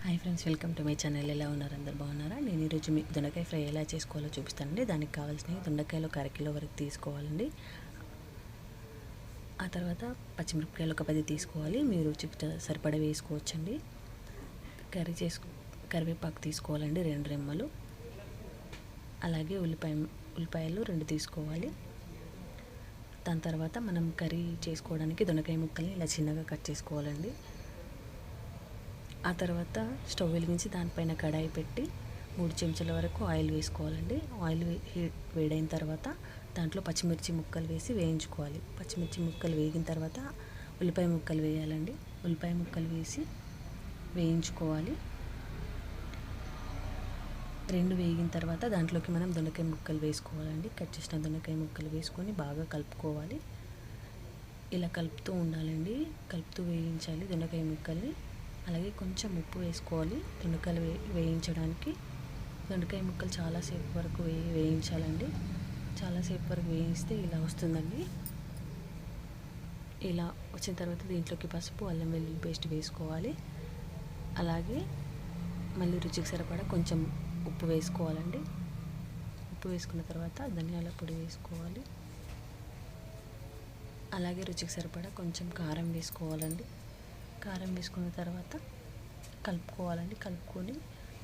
Hi friends, welcome to my channel. ఎలా ఉన్నారు? అందరు బాగున్నారా? నేను ఈరోజు మీకు దొండకాయ ఫ్రై ఎలా చేసుకోవాలో చూపిస్తానండి. దానికి కావాల్సినవి దొండకాయలు ఒక అరకిలో వరకు తీసుకోవాలండి. ఆ తర్వాత పచ్చిమిరపకాయలు ఒక 10 తీసుకోవాలి. మీరు రుచికి సరిపడా వేసుకోవచ్చండి. కరివేపాకు తీసుకోవాలండి 2 రెమ్మలు. అలాగే ఉల్లిపాయలు 2 తీసుకోవాలి. దాని తర్వాత మనం కర్రీ చేసుకోవడానికి దొండకాయ ముక్కల్ని ఇలా చిన్నగా కట్ చేసుకోవాలండి. ఆ తర్వాత స్టవ్ వెలిగించి దానిపైన కడాయి పెట్టి 3 చెంచాల వరకు ఆయిల్ వేసుకోవాలండి. ఆయిల్ వేడైన తర్వాత దాంట్లో పచ్చిమిర్చి ముక్కలు వేసి వేయించుకోవాలి. పచ్చిమిర్చి ముక్కలు వేగిన తర్వాత ఉల్లిపాయ ముక్కలు వేయాలండి. ఉల్లిపాయ ముక్కలు వేసి వేయించుకోవాలి. 2 వేగిన తర్వాత దాంట్లోకి మనం దొండకాయ ముక్కలు వేసుకోవాలండి. కట్ చేసిన దొండకాయ ముక్కలు వేసుకొని బాగా కలుపుకోవాలి. ఇలా కలుపుతూ ఉండాలండి. కలుపుతూ వేయించాలి దొండకాయ ముక్కల్ని. అలాగే కొంచెం ఉప్పు వేసుకోవాలి దొండకాయలు వేయించడానికి. దొండకాయ ముక్కలు చాలాసేపు వరకు వేయించాలండి. చాలాసేపు వరకు వేయిస్తే ఇలా వస్తుందండి. ఇలా వచ్చిన తర్వాత దీంట్లోకి పసుపు, అల్లం వెల్లుల్లి పేస్ట్ వేసుకోవాలి. అలాగే మళ్ళీ రుచికి సరిపడా కొంచెం ఉప్పు వేసుకోవాలండి. ఉప్పు వేసుకున్న తర్వాత ధనియాల పొడి వేసుకోవాలి. అలాగే రుచికి సరిపడా కొంచెం కారం వేసుకోవాలండి. కారం వేసుకున్న తర్వాత కలుపుకోవాలండి. కలుపుకొని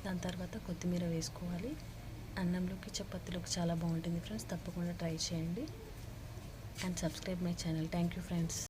దాని తర్వాత కొత్తిమీర వేసుకోవాలి. అన్నంలోకి చపాతీలోకి చాలా బాగుంటుంది ఫ్రెండ్స్. తప్పకుండా ట్రై చేయండి and subscribe my channel. Thank you friends.